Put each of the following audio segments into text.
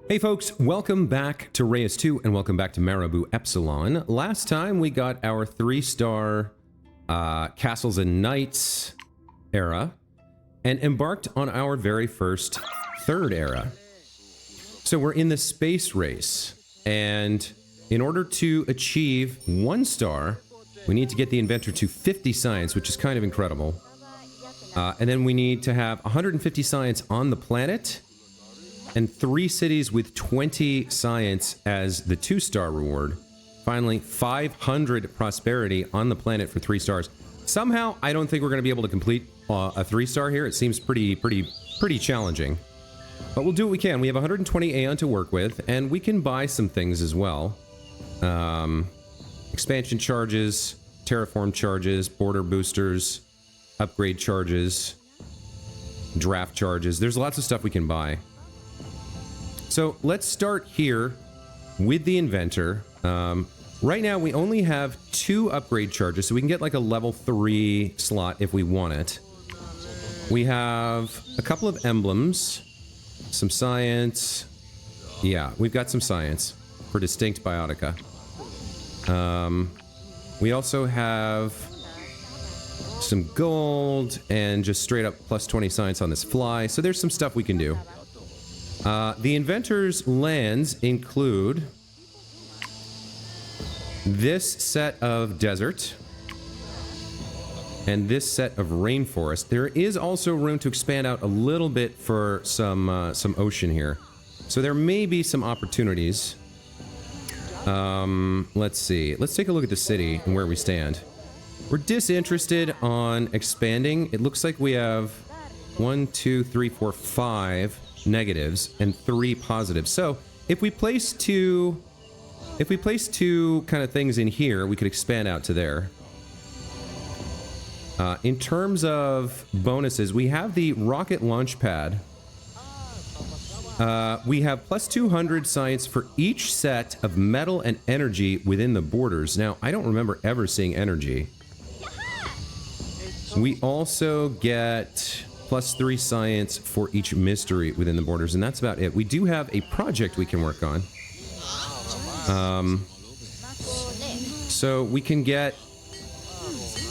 Hey folks, welcome back to Reus 2 and welcome back to Marabou Epsilon. Last time we got our 3-star Castles and Knights era and embarked on our very first 3rd era. So we're in the space race, and in order to achieve 1 star, we need to get the inventor to 50 science, which is kind of incredible. And then we need to have 150 science on the planet, and 3 cities with 20 science as the 2-star reward. Finally, 500 prosperity on the planet for 3 stars. Somehow, I don't think we're going to be able to complete a 3-star here. It seems pretty challenging. But we'll do what we can. We have 120 Aeon to work with, and we can buy some things as well. Expansion charges, terraform charges, border boosters, upgrade charges, draft charges. There's lots of stuff we can buy. So let's start here with the inventor. Right now we only have 2 upgrade charges, so we can get like a level 3 slot if we want it. We have a couple of emblems, some science. Yeah, we've got some science for distinct biotica. We also have some gold and just straight up plus 20 science on this fly. So there's some stuff we can do. The inventor's lands include this set of desert and this set of rainforest. There is also room to expand out a little bit for some ocean here. So there may be some opportunities. Let's see. Let's take a look at the city and where we stand. We're disinterested on expanding. It looks like we have 1, 2, 3, 4, 5 negatives and 3 positives. So if we place two kind of things in here, we could expand out to there. In terms of bonuses, we have the rocket launch pad. We have plus 200 science for each set of metal and energy within the borders. Now, I don't remember ever seeing energy. We also get plus 3 science for each mystery within the borders, and that's about it. We do have a project we can work on. So we can get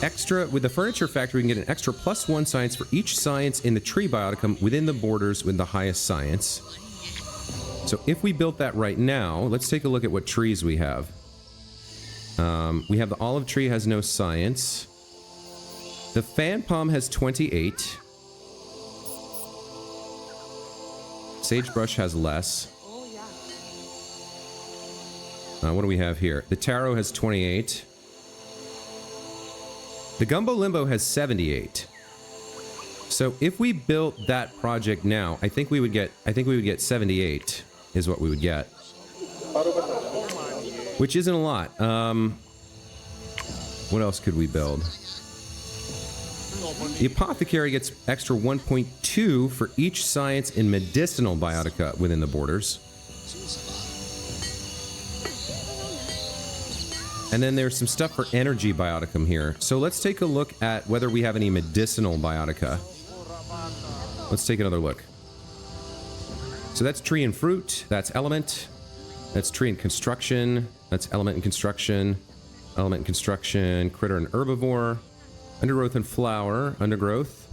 extra, with the furniture factory, we can get an extra plus 1 science for each science in the tree bioticum within the borders with the highest science. So if we built that right now, let's take a look at what trees we have. We have the olive tree has no science. The fan palm has 28. Sagebrush has less. What do we have here? The taro has 28. The gumbo limbo has 78. So if we built that project now, I think we would get 78 is what we would get. Which isn't a lot. What else could we build? The apothecary gets extra 1.2 for each science in medicinal biotica within the borders. And then there's some stuff for energy bioticum here. So let's take a look at whether we have any medicinal biotica. Let's take another look. So that's tree and fruit. That's element. That's tree and construction. That's element and construction. Element and construction. Critter and herbivore. Undergrowth and flower. Undergrowth.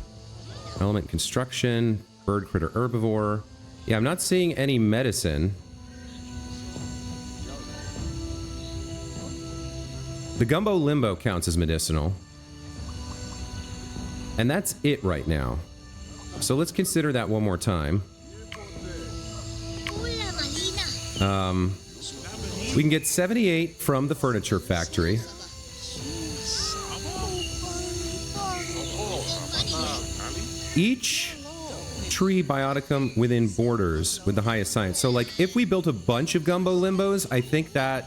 Element construction. Bird, critter, herbivore. Yeah, I'm not seeing any medicine. The gumbo limbo counts as medicinal. And that's it right now. So let's consider that one more time. We can get 78 from the furniture factory. Each tree bioticum within borders with the highest science. So like if we built a bunch of gumbo limbos, I think that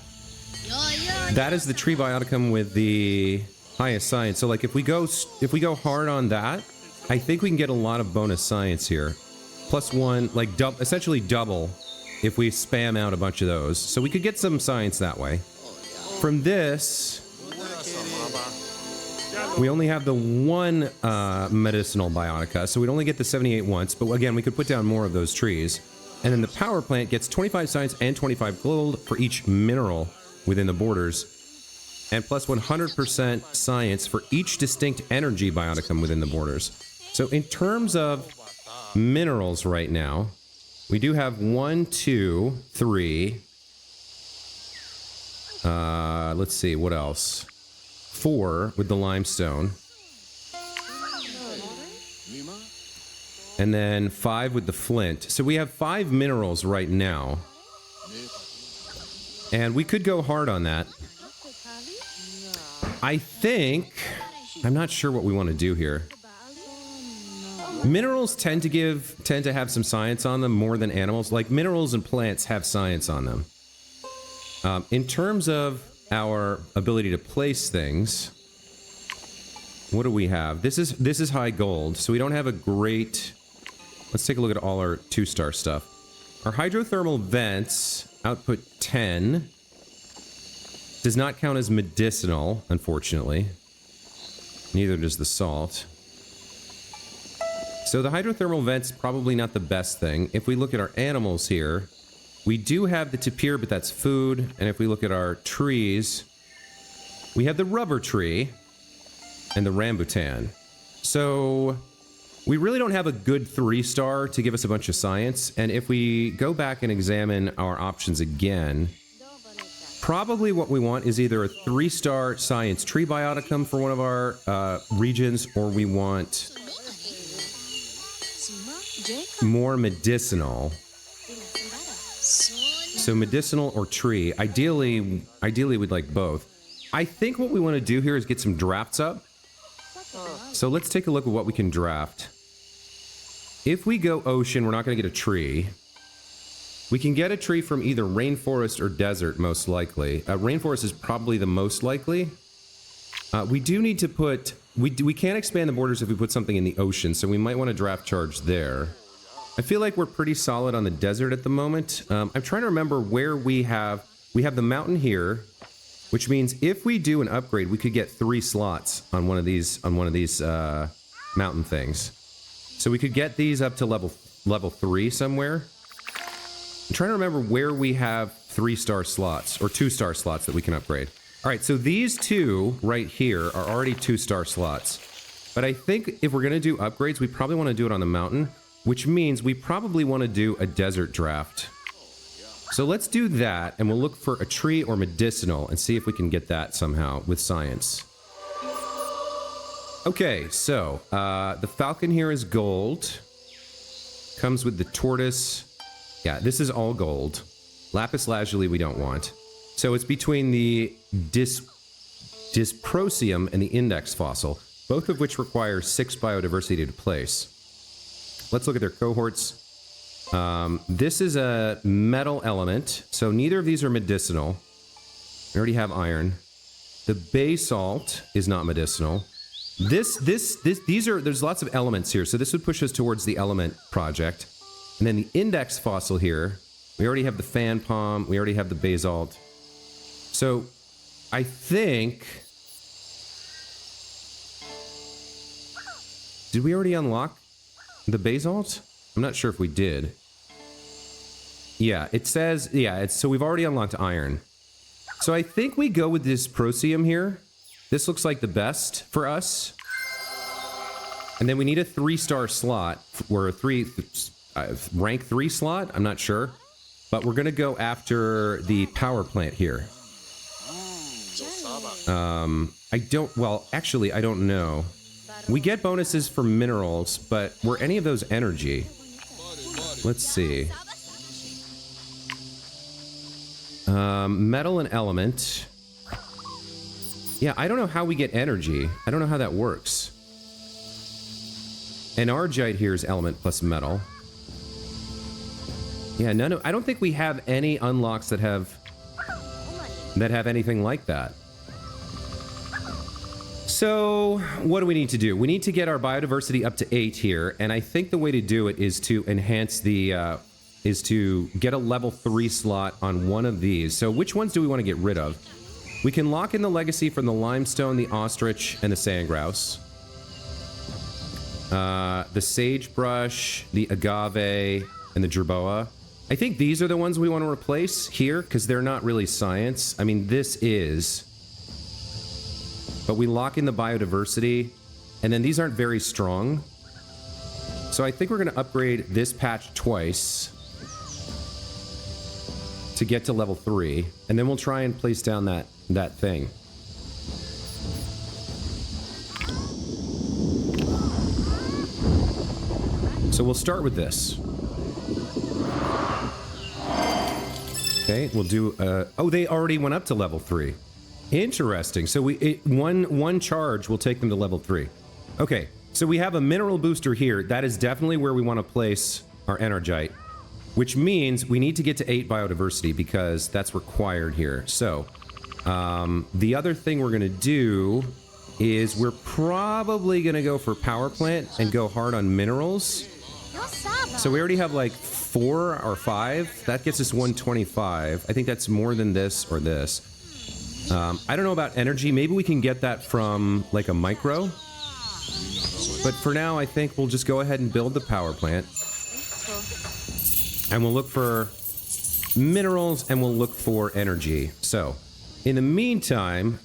is the tree bioticum with the highest science. So like if we go hard on that, I think we can get a lot of bonus science here. Plus 1, like essentially double if we spam out a bunch of those. So we could get some science that way. From this, we only have the 1 medicinal biotica, so we'd only get the 78 once, but again, we could put down more of those trees. And then the power plant gets 25 science and 25 gold for each mineral within the borders, and plus 100% science for each distinct energy bioticum within the borders. So in terms of minerals right now, we do have 1, 2, 3. Let's see, what else? 4 with the limestone. And then 5 with the flint. So we have 5 minerals right now. And we could go hard on that. I think... I'm not sure what we want to do here. Minerals tend to have some science on them more than animals. Like minerals and plants have science on them. In terms of our ability to place things, what do we have? This is high gold, so we don't have a great... Let's take a look at all our 2-star stuff. Our hydrothermal vents, output 10, does not count as medicinal, unfortunately. Neither does the salt. So the hydrothermal vent's probably not the best thing. If we look at our animals here, we do have the tapir, but that's food. And if we look at our trees, we have the rubber tree and the rambutan. So... we really don't have a good 3-star to give us a bunch of science, and if we go back and examine our options again, probably what we want is either a 3-star science tree bioticum for one of our regions, or we want more medicinal. So medicinal or tree. Ideally we'd like both. I think what we want to do here is get some drafts up. So let's take a look at what we can draft. If we go ocean, we're not going to get a tree. We can get a tree from either rainforest or desert, most likely. Rainforest is probably the most likely. We do need to put... We can't expand the borders if we put something in the ocean, so we might want to draft charge there. I feel like we're pretty solid on the desert at the moment. I'm trying to remember where we have... We have the mountain here, which means if we do an upgrade, we could get 3 slots on one of these mountain things. So we could get these up to level 3 somewhere. I'm trying to remember where we have 3-star slots or 2-star slots that we can upgrade. All right, so these 2 right here are already 2-star slots. But I think if we're going to do upgrades, we probably want to do it on the mountain, which means we probably want to do a desert draft. So let's do that, and we'll look for a tree or medicinal and see if we can get that somehow with science. Okay, so the falcon here is gold. Comes with the tortoise. Yeah, this is all gold. Lapis lazuli we don't want. So it's between the dysprosium and the index fossil, both of which require 6 biodiversity to place. Let's look at their cohorts. This is a metal element, so neither of these are medicinal. We already have iron. The basalt is not medicinal. There's lots of elements here, so this would push us towards the element project. And then the index fossil here, we already have the fan palm, we already have the basalt. So, I think... Did we already unlock the basalt? I'm not sure if we did. Yeah, it says... Yeah, so we've already unlocked iron. So I think we go with this dysprosium here. This looks like the best for us. And then we need a 3-star slot, or a rank 3 slot, I'm not sure. But we're going to go after the power plant here. I don't know. We get bonuses for minerals, but were any of those energy? Let's see. Metal and element. Yeah, I don't know how we get energy. I don't know how that works. Enargite here is element plus metal. Yeah, I don't think we have any unlocks that have anything like that. So, what do we need to do? We need to get our biodiversity up to 8 here, and I think the way to do it is to enhance the, is to get a level 3 slot on one of these. So which ones do we want to get rid of? We can lock in the legacy from the limestone, the ostrich, and the sandgrouse. The sagebrush, the agave, and the jerboa. I think these are the ones we want to replace here, because they're not really science. I mean, this is. But we lock in the biodiversity, and then these aren't very strong. So I think we're going to upgrade this patch twice to get to level 3, and then we'll try and place down that thing. So we'll start with this. Okay, we'll do, oh, they already went up to level 3. Interesting. So one charge will take them to level 3. Okay, so we have a mineral booster here. That is definitely where we want to place our Energite, which means we need to get to 8 biodiversity because that's required here. So, the other thing we're going to do is we're probably going to go for power plant and go hard on minerals. So we already have like 4 or 5. That gets us 125. I think that's more than this or this. I don't know about energy. Maybe we can get that from like a micro. But for now, I think we'll just go ahead and build the power plant. And we'll look for minerals and we'll look for energy. So, in the meantime,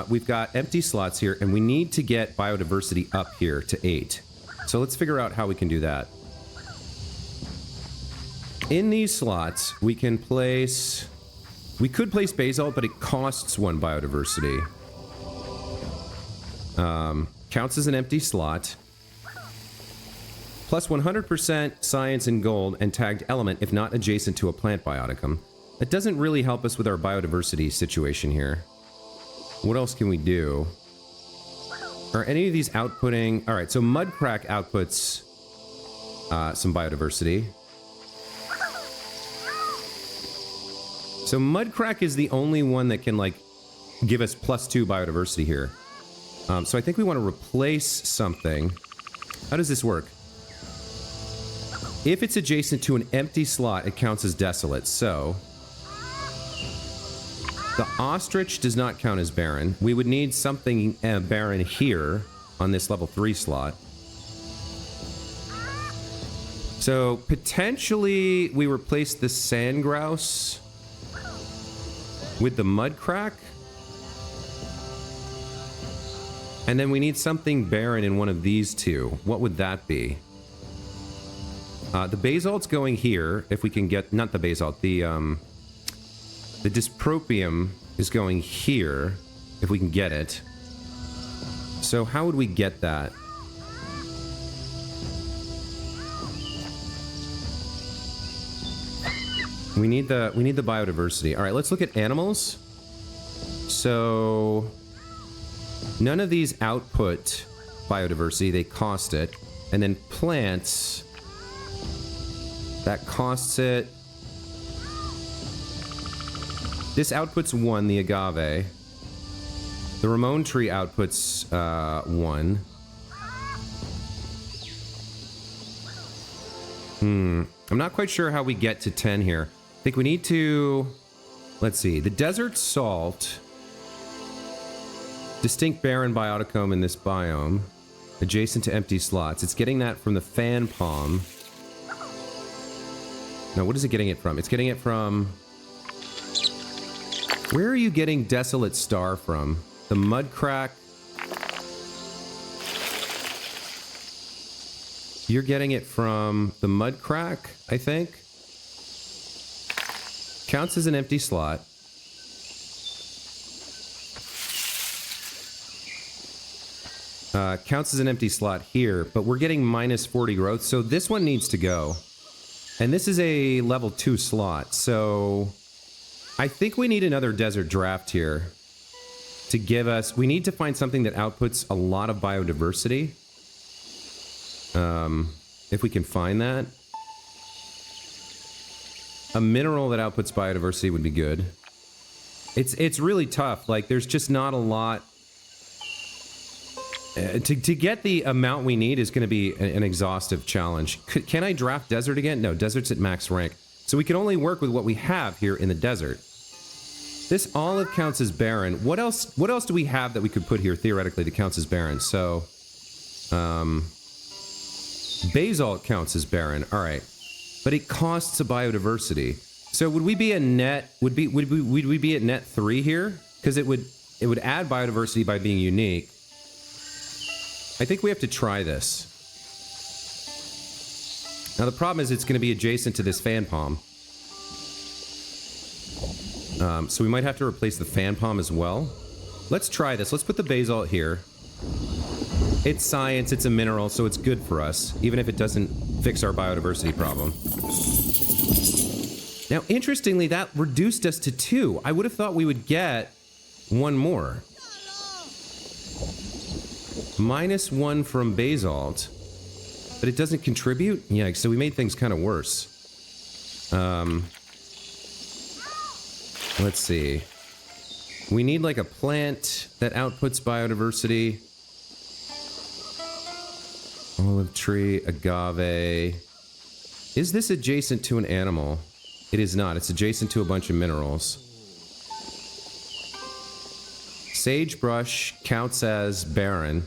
we've got empty slots here and we need to get biodiversity up here to 8. So let's figure out how we can do that. In these slots, we can place... We could place basalt, but it costs 1 biodiversity. Counts as an empty slot. Plus 100% science and gold and tagged element if not adjacent to a plant bioticum. That doesn't really help us with our biodiversity situation here. What else can we do? Are any of these outputting... Alright, so Mudcrack outputs some biodiversity. So Mudcrack is the only one that can, like, give us +2 biodiversity here. So I think we want to replace something. How does this work? If it's adjacent to an empty slot, it counts as desolate. So the ostrich does not count as barren. We would need something barren here on this level 3 slot. So potentially we replace the sand grouse with the Mudcrack. And then we need something barren in one of these two. What would that be? The basalt's going here, if we can get... Not the basalt, the dyspropium is going here, if we can get it. So how would we get that? We need the biodiversity. All right, let's look at animals. So none of these output biodiversity, they cost it. And then plants, that costs it. This outputs 1, the agave. The Ramon tree outputs 1. I'm not quite sure how we get to 10 here. I think we need to... Let's see. The desert salt. Distinct barren bioticome in this biome. Adjacent to empty slots. It's getting that from the fan palm. No, what is it getting it from? It's getting it from... Where are you getting Desolate Star from? The Mudcrack? You're getting it from the Mudcrack, I think? Counts as an empty slot. Counts as an empty slot here, but we're getting minus 40 growth, so this one needs to go. And this is a level 2 slot, so... I think we need another desert draft here to give us... We need to find something that outputs a lot of biodiversity. If we can find that. A mineral that outputs biodiversity would be good. It's really tough. Like, there's just not a lot... To get the amount we need is going to be an exhaustive challenge. Can I draft desert again? No, desert's at max rank. So we can only work with what we have here in the desert. This olive counts as barren. What else do we have that we could put here theoretically that counts as barren? So, basalt counts as barren. All right. but it costs a biodiversity. So would we be a net? Would we be at net 3 here? Because it would add biodiversity by being unique. I think we have to try this. Now the problem is it's going to be adjacent to this fan palm. So we might have to replace the fan palm as well. Let's try this. Let's put the basalt here. It's science, it's a mineral, so it's good for us, even if it doesn't fix our biodiversity problem. Now, interestingly, that reduced us to 2. I would have thought we would get 1 more. -1 from basalt, but it doesn't contribute? Yeah, so we made things kind of worse. Let's see. We need like a plant that outputs biodiversity. Olive tree, agave. Is this adjacent to an animal? It is not. It's adjacent to a bunch of minerals. Sagebrush counts as barren.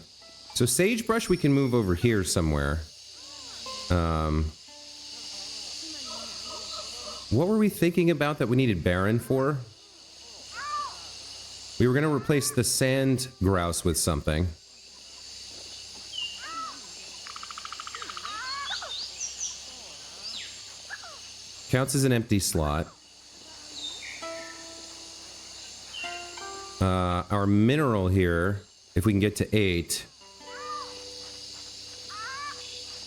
So sagebrush we can move over here somewhere. What were we thinking about that we needed barren for? We were going to replace the sand grouse with something. Counts as an empty slot. Our mineral here, if we can get to 8.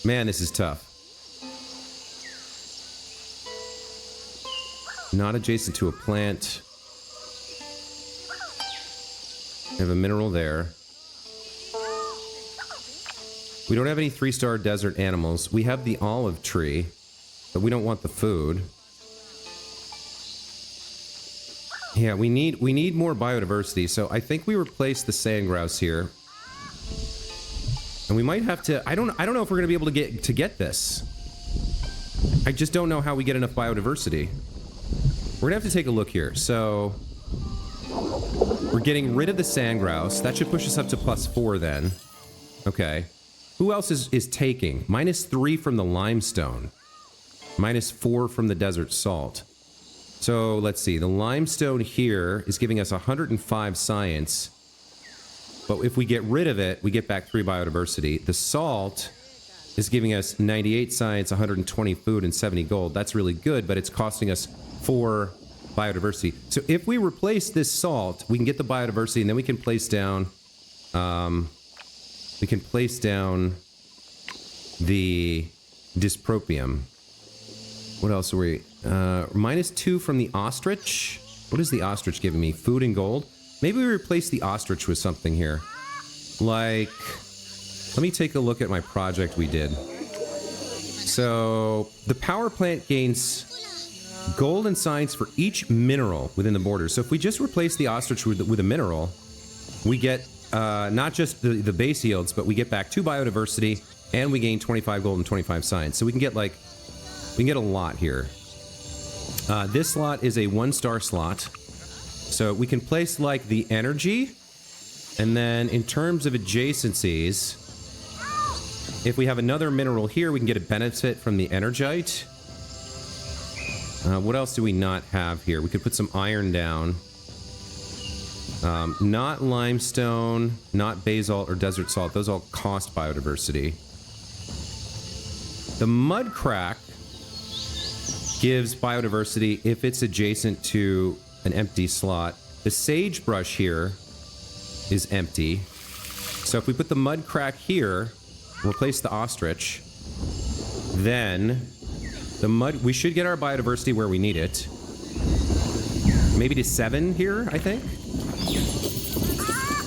Man, this is tough. Not adjacent to a plant. We have a mineral there. We don't have any 3-star desert animals. We have the olive tree, but we don't want the food. Yeah, we need more biodiversity, so I think we replace the sand grouse here. And we might have to... I don't know if we're going to be able to get this. I just don't know how we get enough biodiversity. We're going to have to take a look here. So... we're getting rid of the sand grouse. That should push us up to +4 then. Okay. Who else is taking? -3 from the limestone. -4 from the desert salt. So, let's see. The limestone here is giving us 105 science. But if we get rid of it, we get back 3 biodiversity. The salt is giving us 98 science, 120 food, and 70 gold. That's really good, but it's costing us 4 biodiversity. So if we replace this salt, we can get the biodiversity, and then we can place down... the dyspropium. What else are we... -2 from the ostrich. What is the ostrich giving me? Food and gold? Maybe we replace the ostrich with something here. Like... let me take a look at my project we did. So... the power plant gains gold and science for each mineral within the border. So if we just replace the ostrich with a mineral, we get not just the base yields, but we get back 2 biodiversity, and we gain 25 gold and 25 science. So we can get like... we can get a lot here. This slot is a 1-star slot. So we can place like the energy. And then in terms of adjacencies, if we have another mineral here, we can get a benefit from the energite. What else do we not have here? We could put some iron down. Not limestone, not basalt or desert salt. Those all cost biodiversity. The mud crack gives biodiversity if it's adjacent to an empty slot. The sagebrush here is empty. So if we put the mud crack here, replace the ostrich, then the mud... we should get our biodiversity where we need it. Maybe to 7 here, I think.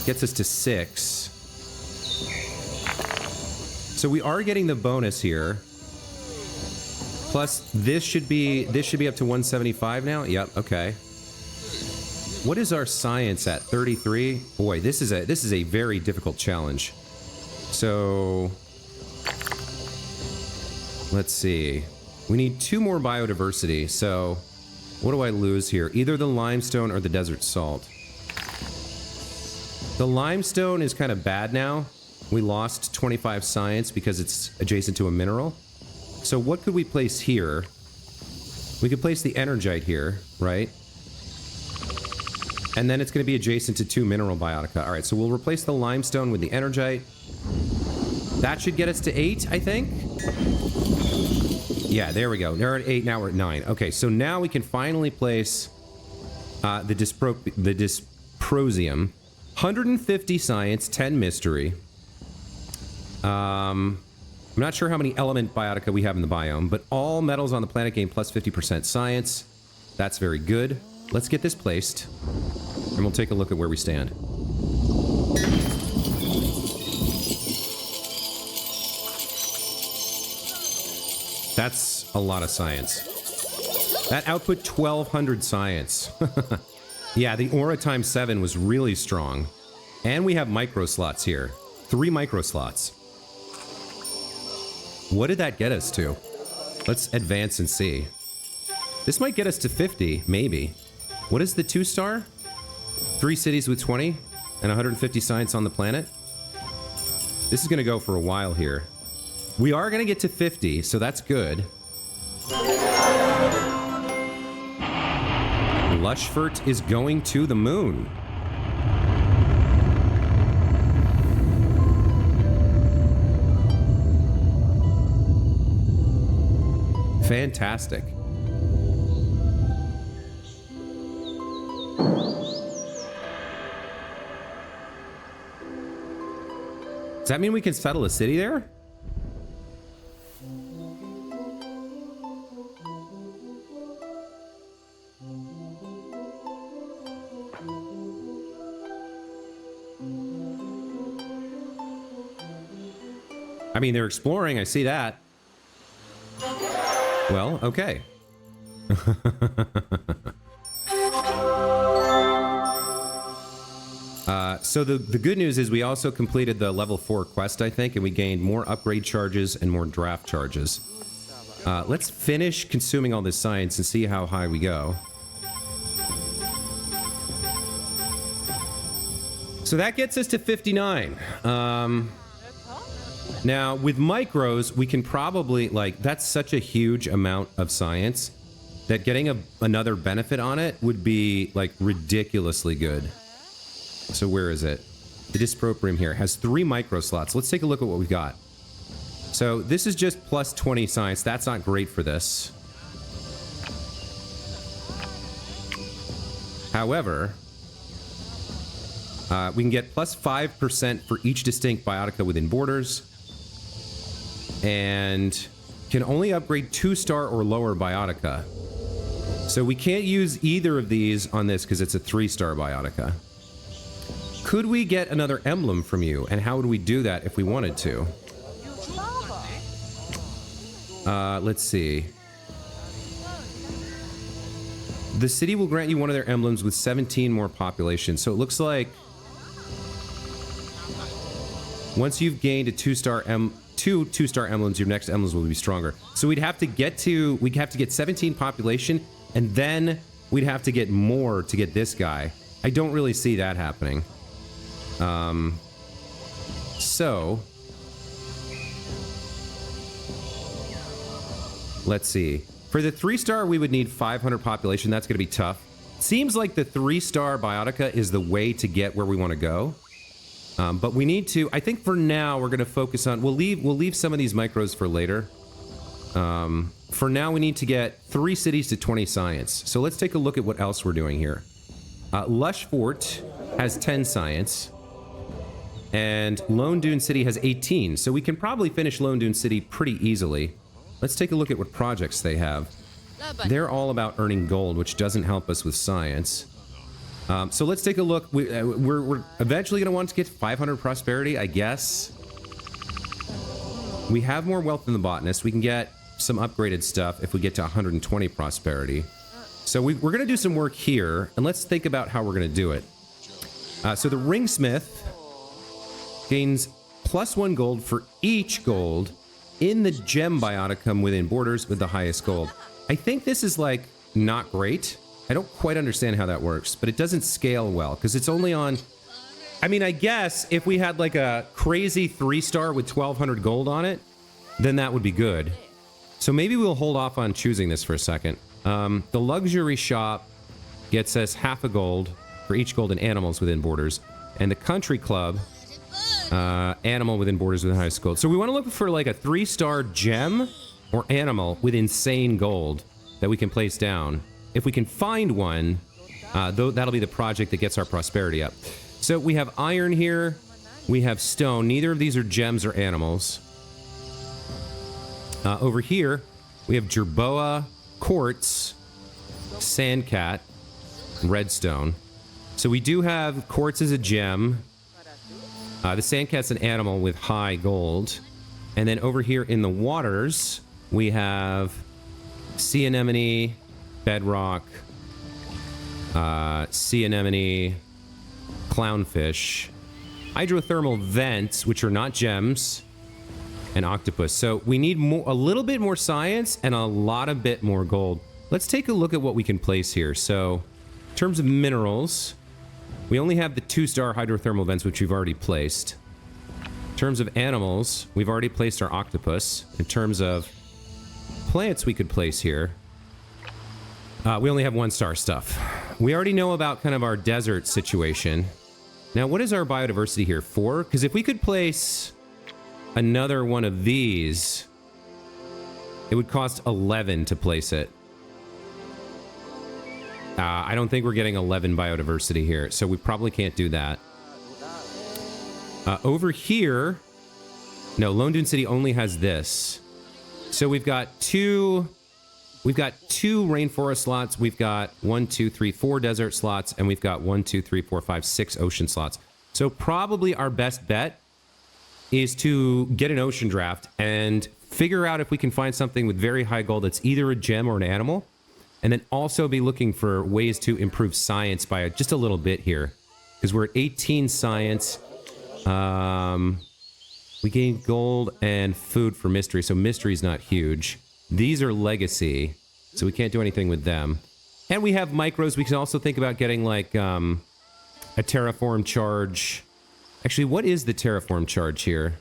Gets us to 6. So we are getting the bonus here. Plus, this should be up to 175 now. Yep. Okay. What is our science at? 33. Boy, this is a very difficult challenge. So, let's see. We need 2 more biodiversity. So, what do I lose here? Either the limestone or the desert salt. The limestone is kind of bad now. We lost 25 science because it's adjacent to a mineral. So what could we place here? We could place the Energite here, right? And then it's going to be adjacent to 2 mineral biotica. All right, so we'll replace the limestone with the Energite. That should get us to 8, I think. Yeah, there we go. They're at 8, now we're at 9. Okay, so now we can finally place the Dysprosium. 150 science, 10 mystery. I'm not sure how many element biotica we have in the biome, but all metals on the planet gain plus 50% science. That's very good. Let's get this placed, and we'll take a look at where we stand. That's a lot of science. That output 1,200 science. Yeah, the aura times 7 was really strong. And we have micro slots here. 3 micro slots. What did that get us to? Let's advance and see. This might get us to 50, maybe. What is the 2-star? 3 cities with 20 and 150 science on the planet. This is going to go for a while here. We are going to get to 50, so that's good. Lushfort is going to the moon. Fantastic. Does that mean we can settle a city there? I mean, they're exploring, I see that. Well, okay. So the good news is we also completed the level 4 quest, I think, and we gained more upgrade charges and more draft charges. Let's finish consuming all this science and see how high we go. So that gets us to 59. Now, with micros, we can probably, like, that's such a huge amount of science that getting another benefit on it would be, like, ridiculously good. So where is it? The Dysproprium here has 3 micro slots. Let's take a look at what we've got. So this is just plus 20 science. That's not great for this. However, we can get plus 5% for each distinct biotica within borders. And can only upgrade 2-star or lower biotica. So we can't use either of these on this because it's a 3-star biotica. Could we get another emblem from you? And how would we do that if we wanted to? Let's see. The city will grant you one of their emblems with 17 more population. So it looks like once you've gained a 2-star two 2-star emblems, your next emblems will be stronger. So we'd have to get 17 population, and then we'd have to get more to get this guy. I don't really see that happening. So let's see. For the 3-star, we would need 500 population. That's going to be tough. Seems like the 3-star biotica is the way to get where we want to go. But we need to, I think for now, we're going to focus on, we'll leave some of these micros for later. For now, we need to get 3 cities to 20 science. So let's take a look at what else we're doing here. Lushfort has 10 science. And Lone Dune City has 18. So we can probably finish Lone Dune City pretty easily. Let's take a look at what projects they have. They're all about earning gold, which doesn't help us with science. So let's take a look. We're eventually going to want to get 500 prosperity, I guess. We have more wealth than the botanist. We can get some upgraded stuff if we get to 120 prosperity. So we're going to do some work here, and let's think about how we're going to do it. So the ringsmith gains plus 1 gold for each gold in the gem bioticum within borders with the highest gold. I think this is, like, not great. I don't quite understand how that works, but it doesn't scale well because it's only on... I mean, I guess if we had, like, a crazy 3-star with 1,200 gold on it, then that would be good. So maybe we'll hold off on choosing this for a second. The luxury shop gets us half a gold for each golden animals within borders. And the country club, animal within borders with the highest gold. So we want to look for like a 3-star gem or animal with insane gold that we can place down. If we can find one, that'll be the project that gets our prosperity up. So we have iron here. We have stone. Neither of these are gems or animals. Over here, we have jerboa, quartz, sandcat, redstone. So we do have quartz as a gem. The sandcat's an animal with high gold. And then over here in the waters, we have sea anemone, bedrock, sea anemone, clownfish, hydrothermal vents, which are not gems, and octopus. So we need a little bit more science and a bit more gold. Let's take a look at what we can place here. So in terms of minerals, we only have the 2-star hydrothermal vents, which we've already placed. In terms of animals, we've already placed our octopus. In terms of plants we could place here, we only have 1-star stuff. We already know about kind of our desert situation. Now, what is our biodiversity here? 4? Because if we could place another one of these, it would cost 11 to place it. I don't think we're getting 11 biodiversity here, so we probably can't do that. Over here, no, Lone Dune City only has this. So we've got two rainforest slots. We've got 1, 2, 3, 4 desert slots, and we've got 1, 2, 3, 4, 5, 6 ocean slots. So probably our best bet is to get an ocean draft and figure out if we can find something with very high gold that's either a gem or an animal. And then also be looking for ways to improve science by just a little bit here. Because we're at 18 science. We gain gold and food for mystery. So mystery's not huge. These are legacy. So we can't do anything with them. And we have micros. We can also think about getting like a terraform charge. Actually, what is the terraform charge here?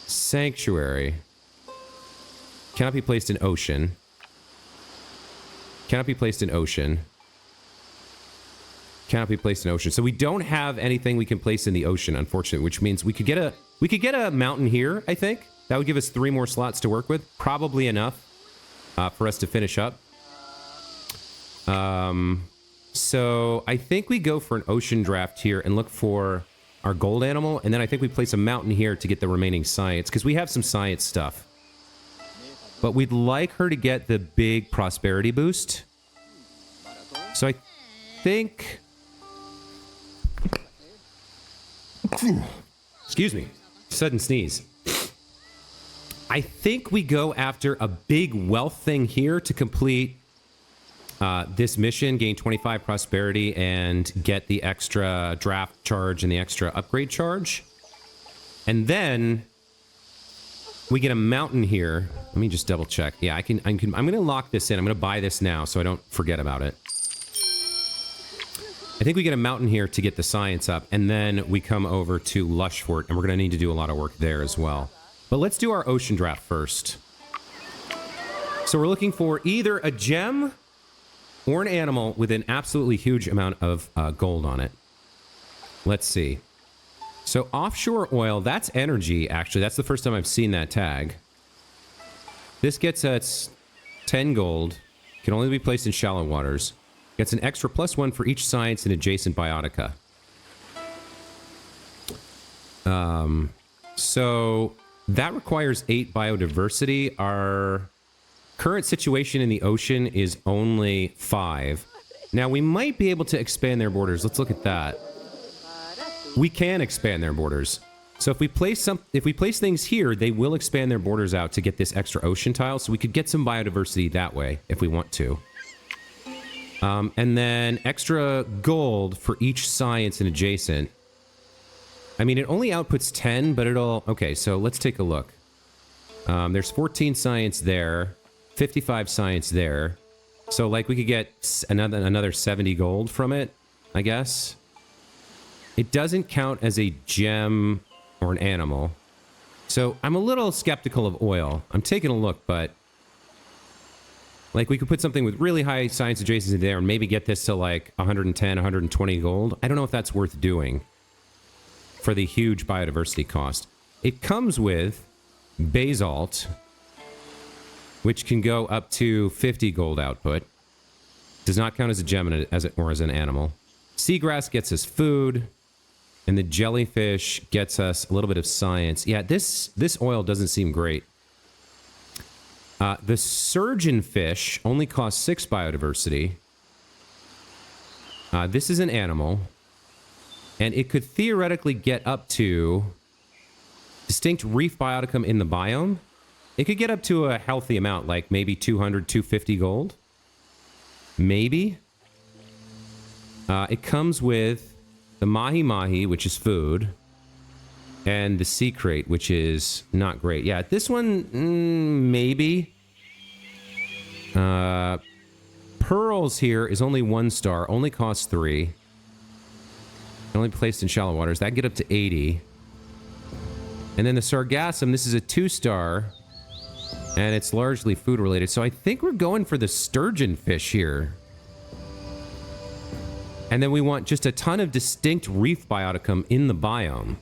Sanctuary. Cannot be placed in ocean. Cannot be placed in ocean. Cannot be placed in ocean. So we don't have anything we can place in the ocean, unfortunately, which means we could get a mountain here, I think. That would give us 3 more slots to work with. Probably enough for us to finish up. So I think we go for an ocean draft here and look for our gold animal. And then I think we place a mountain here to get the remaining science, because we have some science stuff. But we'd like her to get the big prosperity boost. So I think... Excuse me. Sudden sneeze. I think we go after a big wealth thing here to complete this mission, gain 25 prosperity, and get the extra draft charge and the extra upgrade charge. And then... we get a mountain here. Let me just double check. Yeah, I'm going to lock this in. I'm going to buy this now so I don't forget about it. I think we get a mountain here to get the science up, and then we come over to Lushfort, and we're going to need to do a lot of work there as well. But let's do our ocean draft first. So we're looking for either a gem or an animal with an absolutely huge amount of gold on it. Let's see. So offshore oil, that's energy, actually. That's the first time I've seen that tag. This gets us 10 gold. Can only be placed in shallow waters. Gets an extra +1 for each science and adjacent biotica. So that requires 8 biodiversity. Our current situation in the ocean is only 5. Now, we might be able to expand their borders. Let's look at that. We can expand their borders. So if we place things here, they will expand their borders out to get this extra ocean tile. So we could get some biodiversity that way if we want to. And then extra gold for each science and adjacent. I mean, it only outputs 10, but it'll... Okay, so let's take a look. There's 14 science there, 55 science there. So like we could get another 70 gold from it, I guess. It doesn't count as a gem or an animal. So I'm a little skeptical of oil. I'm taking a look, but like we could put something with really high science adjacency there and maybe get this to like 110, 120 gold. I don't know if that's worth doing for the huge biodiversity cost. It comes with basalt, which can go up to 50 gold output. Does not count as a gem or as an animal. Seagrass gets us food, and the jellyfish gets us a little bit of science. Yeah, this oil doesn't seem great. The surgeon fish only costs 6 biodiversity. This is an animal, and it could theoretically get up to distinct reef bioticum in the biome. It could get up to a healthy amount, like maybe 200, 250 gold. Maybe. It comes with the mahi-mahi, which is food, and the sea crate, which is not great. Yeah, this one, maybe. Pearls here is only 1 star, only costs 3. Only placed in shallow waters. That get up to 80. And then the sargassum, this is a 2 star, and it's largely food related. So I think we're going for the sturgeon fish here. And then we want just a ton of distinct reef bioticum in the biome.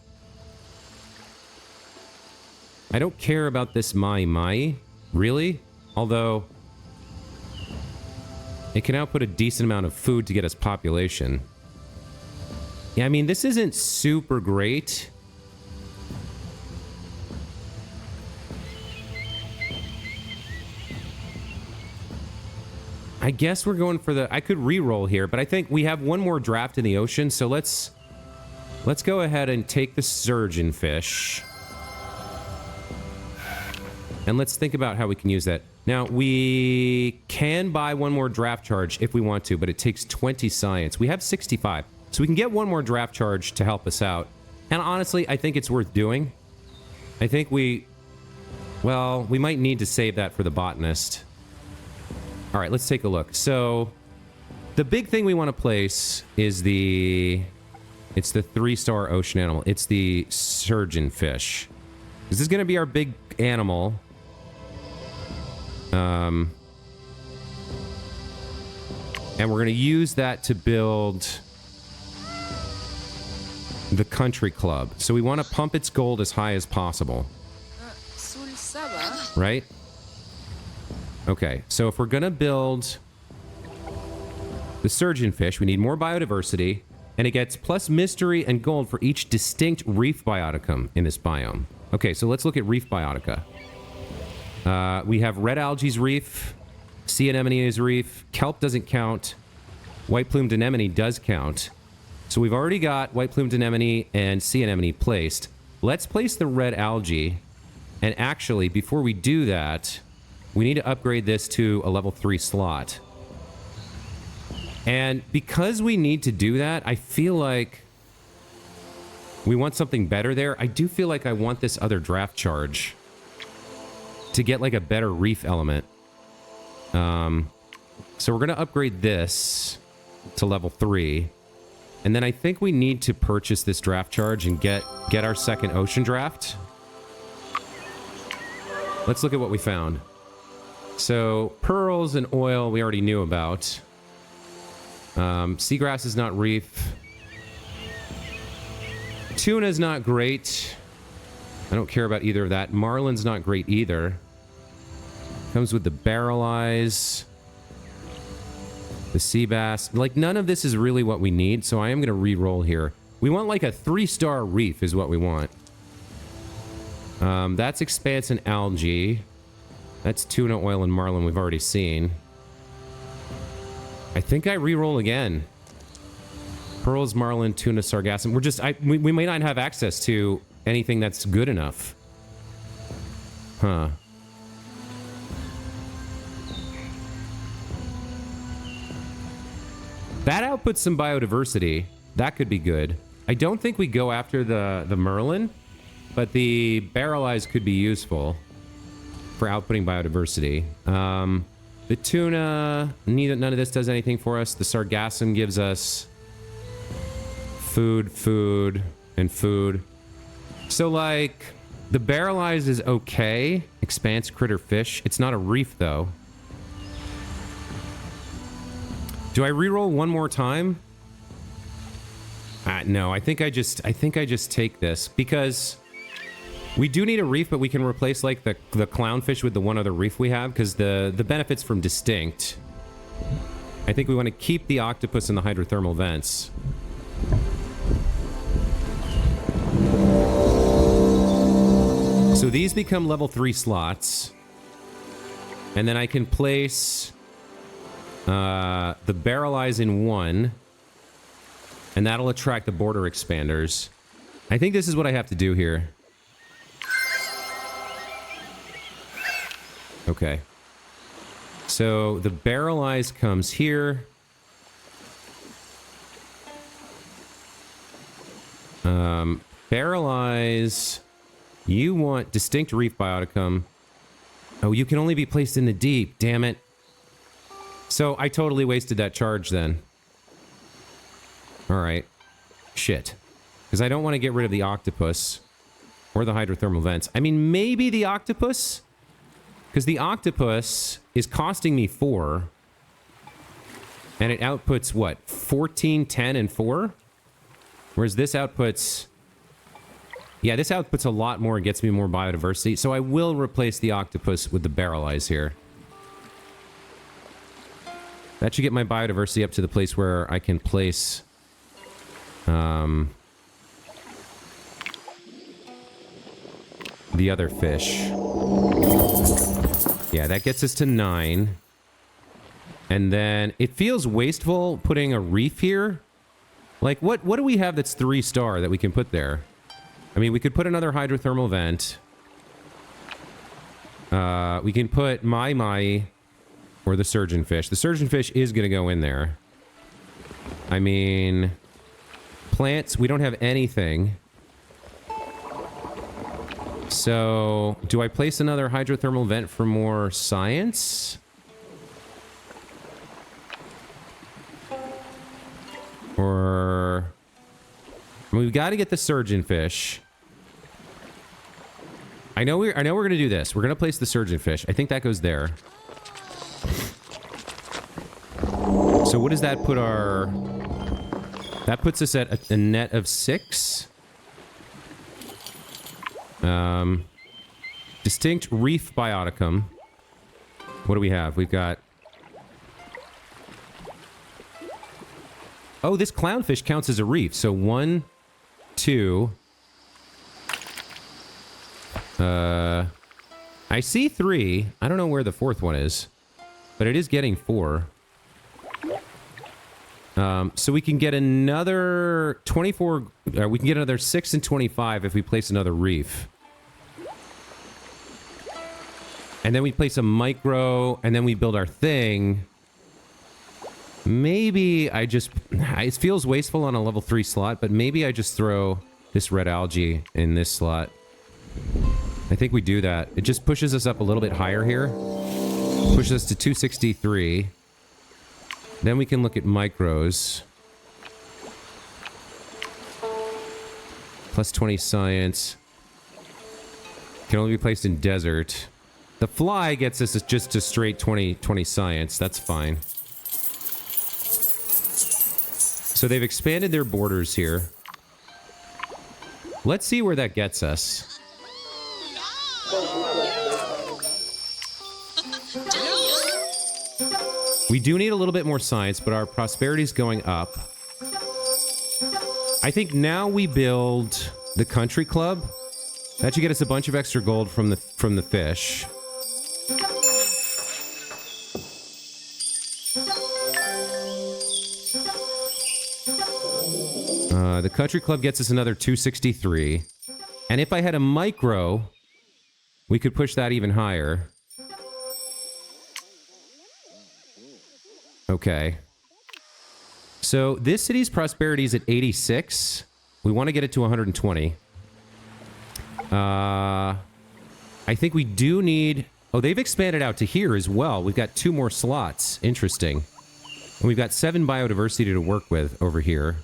I don't care about this mai-mai, really. Although, it can output a decent amount of food to get us population. Yeah, I mean, this isn't super great. I guess we're going for the... I could re-roll here, but I think we have one more draft in the ocean, so let's go ahead and take the surgeon fish. And let's think about how we can use that. Now, we can buy one more draft charge if we want to, but it takes 20 science. We have 65, so we can get one more draft charge to help us out. And honestly, I think it's worth doing. I think well, we might need to save that for the botanist. All right, let's take a look. So, the big thing we want to place is it's the 3-star ocean animal. It's the surgeon fish. This is going to be our big animal. And we're going to use that to build the country club. So we want to pump its gold as high as possible. Right? Okay, so if we're going to build the surgeon fish, we need more biodiversity, and it gets plus mystery and gold for each distinct reef bioticum in this biome. Okay, so let's look at reef biotica. We have red algae's reef, sea anemone's reef, kelp doesn't count, white-plumed anemone does count. So we've already got white-plumed anemone and sea anemone placed. Let's place the red algae, and actually, before we do that, we need to upgrade this to a level 3 slot. And because we need to do that, I feel like we want something better there. I do feel like I want this other draft charge to get like a better reef element. So we're going to upgrade this to level 3. And then I think we need to purchase this draft charge and get our second ocean draft. Let's look at what we found. So, pearls and oil we already knew about. Seagrass is not reef. Tuna's not great. I don't care about either of that. Marlin's not great either. Comes with the barrel eyes. The sea bass. Like, none of this is really what we need, so I am going to re-roll here. We want like a 3-star reef is what we want. That's expanse and algae. That's tuna, oil, and marlin we've already seen. I think I re-roll again. Pearls, marlin, tuna, sargassum. We're just... we may not have access to anything that's good enough. Huh. That outputs some biodiversity. That could be good. I don't think we go after the merlin, but the barrel eyes could be useful for outputting biodiversity. The tuna, none of this does anything for us. The sargassum gives us food, and food. So, like, The barrelize is okay. Expanse critter fish. It's not a reef, though. Do I reroll one more time? No, I think I just take this because we do need a reef, but we can replace like the clownfish with the one other reef we have because the benefits from distinct. I think we want to keep the octopus in the hydrothermal vents. So these become level 3 slots. And then I can place the barrelize in one. And that'll attract the border expanders. I think this is what I have to do here. Okay. So the barrelize comes here. Barrelize. You want distinct reef bioticum. Oh, you can only be placed in the deep. Damn it. So I totally wasted that charge then. Alright. Shit. Because I don't want to get rid of the octopus. Or the hydrothermal vents. I mean, maybe the octopus? Because the octopus is costing me 4. And it outputs, what? 14, 10, and 4? Whereas this outputs... Yeah, this outputs a lot more and gets me more biodiversity. So I will replace the octopus with the barrelize here. That should get my biodiversity up to the place where I can place... the other fish. Yeah, that gets us to 9. And then it feels wasteful putting a reef here. Like, what do we have that's 3-star that we can put there? I mean, we could put another hydrothermal vent. We can put Mai or the surgeonfish. The surgeonfish is going to go in there. I mean, plants, we don't have anything. So, do I place another hydrothermal vent for more science? Or... I mean, we've got to get the surgeonfish. I know we're going to do this. We're going to place the surgeonfish. I think that goes there. So what does that put our... That puts us at a net of 6. Distinct reef bioticum. What do we have? We've got... Oh, this clownfish counts as a reef. So 1, 2... I see 3. I don't know where the 4th one is. But it is getting 4. So we can get another 24... we can get another 6 and 25 if we place another reef. And then we place a micro, and then we build our thing. Maybe I just... It feels wasteful on a level 3 slot, but maybe I just throw this red algae in this slot. I think we do that. It just pushes us up a little bit higher here. Pushes us to 263. Then we can look at micros. Plus 20 science. Can only be placed in desert. The fly gets us just to straight 20 science. That's fine. So they've expanded their borders here. Let's see where that gets us. We do need a little bit more science, but our prosperity is going up. I think now we build the country club. That should get us a bunch of extra gold from the fish. The country club gets us another 263. And if I had a micro, we could push that even higher. Okay. So this city's prosperity is at 86. We want to get it to 120. I think we do need... Oh, they've expanded out to here as well. We've got 2 more slots. Interesting. And we've got 7 biodiversity to work with over here.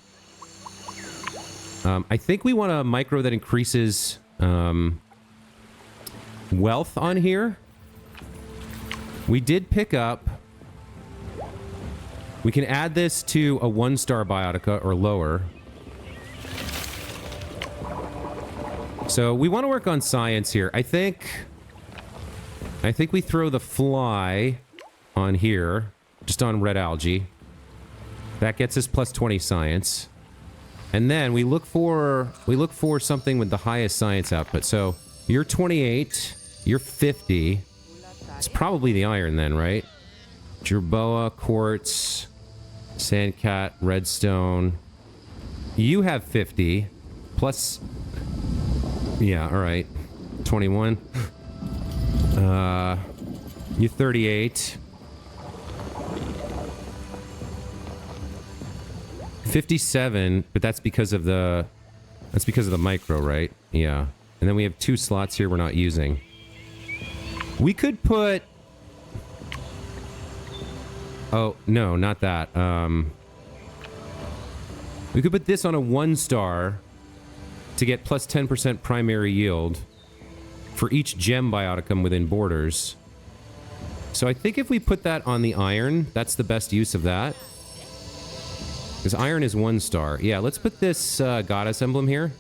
I think we want a micro that increases wealth on here. We did pick up... We can add this to a 1-star biotica or lower. So we want to work on science here. I think we throw the fly on here, just on red algae. That gets us plus 20 science. And then we look for something with the highest science output. So you're 28, you're 50. It's probably the iron then, right? Jerboa, quartz, sandcat, redstone. You have 50 plus... Yeah, all right. 21. You 38. 57, but that's because of the micro, right? Yeah. And then we have 2 slots here we're not using. We could put... Oh, no, not that. We could put this on a 1-star to get plus 10% primary yield for each gem bioticum within borders. So I think if we put that on the iron, that's the best use of that. Because iron is 1-star. Yeah, let's put this goddess emblem here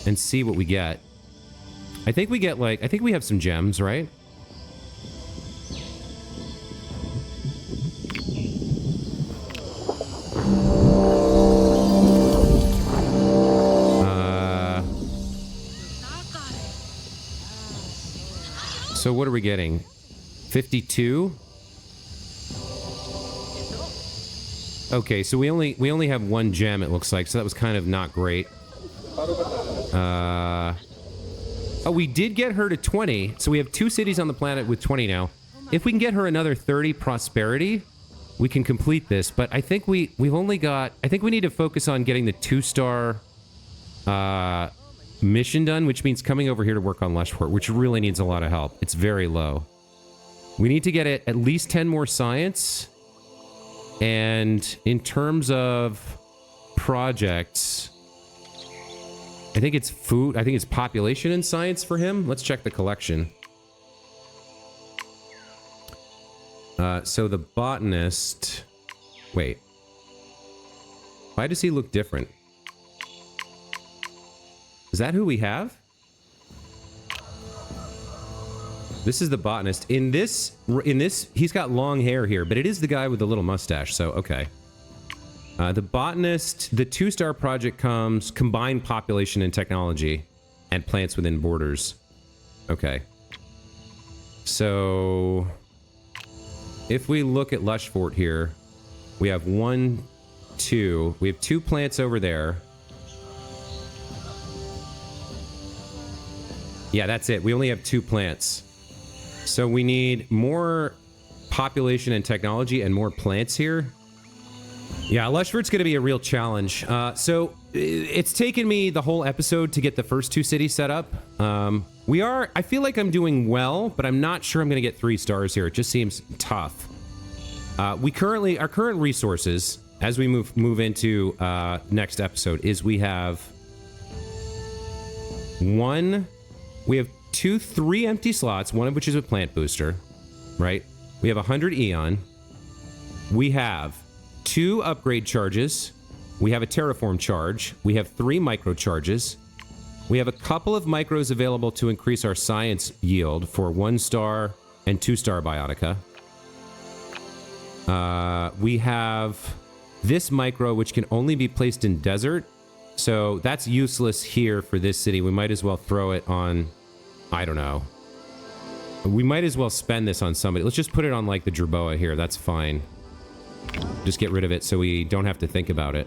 and see what we get. I think we get like... I think we have some gems, right? So what are we getting? 52? Okay, so we only have 1 gem, it looks like, so that was kind of not great. Oh, we did get her to 20, so we have 2 cities on the planet with 20 now. If we can get her another 30 prosperity, we can complete this, but I think we've only got... I think we need to focus on getting the 2-star mission done, which means coming over here to work on Lushport, which really needs a lot of help. It's very low. We need to get it at least 10 more science. And in terms of projects, I think it's food. I think it's population and science for him. Let's check the collection. So the botanist... Wait. Why does he look different? Is that who we have? This is the botanist. In this, he's got long hair here, but it is the guy with the little mustache, so okay. The botanist, the 2-star project comes combined population and technology and plants within borders. Okay. So if we look at Lushfort here, we have 1, 2. We have 2 plants over there. Yeah, that's it. We only have 2 plants. So we need more population and technology and more plants here. Yeah, Lushfort's going to be a real challenge. So it's taken me the whole episode to get the first 2 cities set up. I feel like I'm doing well, but I'm not sure I'm going to get 3 stars here. It just seems tough. Our current resources, as we move into next episode, is we have 3 empty slots, one of which is a plant booster, right? We have 100 Eon. We have 2 upgrade charges. We have a terraform charge. We have 3 micro charges. We have a couple of micros available to increase our science yield for 1-star and 2-star biotica. We have this micro, which can only be placed in desert. So that's useless here for this city. We might as well throw it on... I don't know. We might as well spend this on somebody. Let's just put it on, like, the Jerboa here. That's fine. Just get rid of it so we don't have to think about it.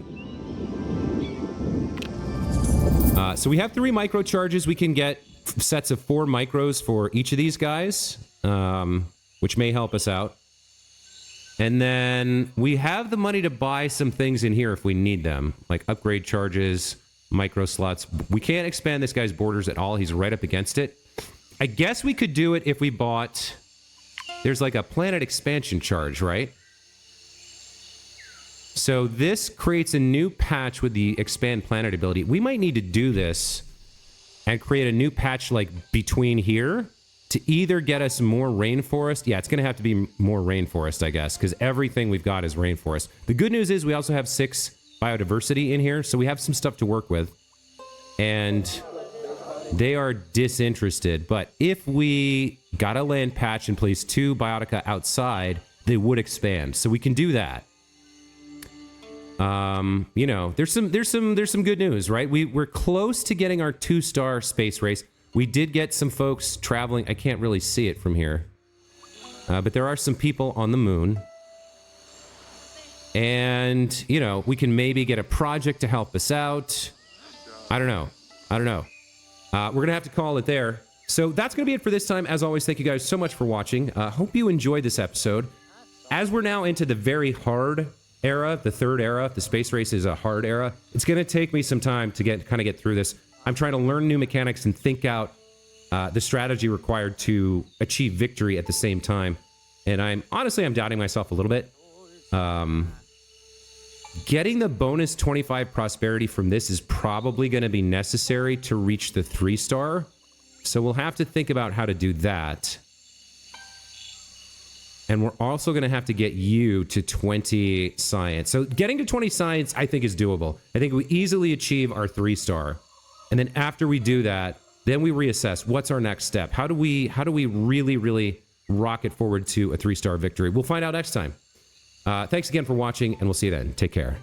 So we have 3 micro charges. We can get sets of 4 micros for each of these guys, which may help us out. And then we have the money to buy some things in here if we need them, like upgrade charges, micro slots. We can't expand this guy's borders at all. He's right up against it. I guess we could do it if we bought... There's like a planet expansion charge, right? So this creates a new patch with the expand planet ability. We might need to do this and create a new patch like between here to either get us more rainforest. Yeah, it's going to have to be more rainforest, I guess, because everything we've got is rainforest. The good news is we also have 6 biodiversity in here, so we have some stuff to work with. And they are disinterested. But if we got a land patch and place 2 biotica outside, they would expand. So we can do that. You know, there's some good news, right? We're close to getting our 2-star space race. We did get some folks traveling. I can't really see it from here. But there are some people on the moon. And, you know, we can maybe get a project to help us out. I don't know. We're going to have to call it there. So that's going to be it for this time. As always, thank you guys so much for watching. Hope you enjoyed this episode. As we're now into the very hard era, the 3rd era, the space race is a hard era. It's going to take me some time to kind of get through this. I'm trying to learn new mechanics and think out the strategy required to achieve victory at the same time. And I'm doubting myself a little bit. Getting the bonus 25 prosperity from this is probably going to be necessary to reach the 3-star. So we'll have to think about how to do that. And we're also going to have to get you to 20 science. So getting to 20 science, I think, is doable. I think we easily achieve our 3-star. And then after we do that, then we reassess what's our next step. How do we really, really rocket forward to a 3-star victory? We'll find out next time. Thanks again for watching, and we'll see you then. Take care.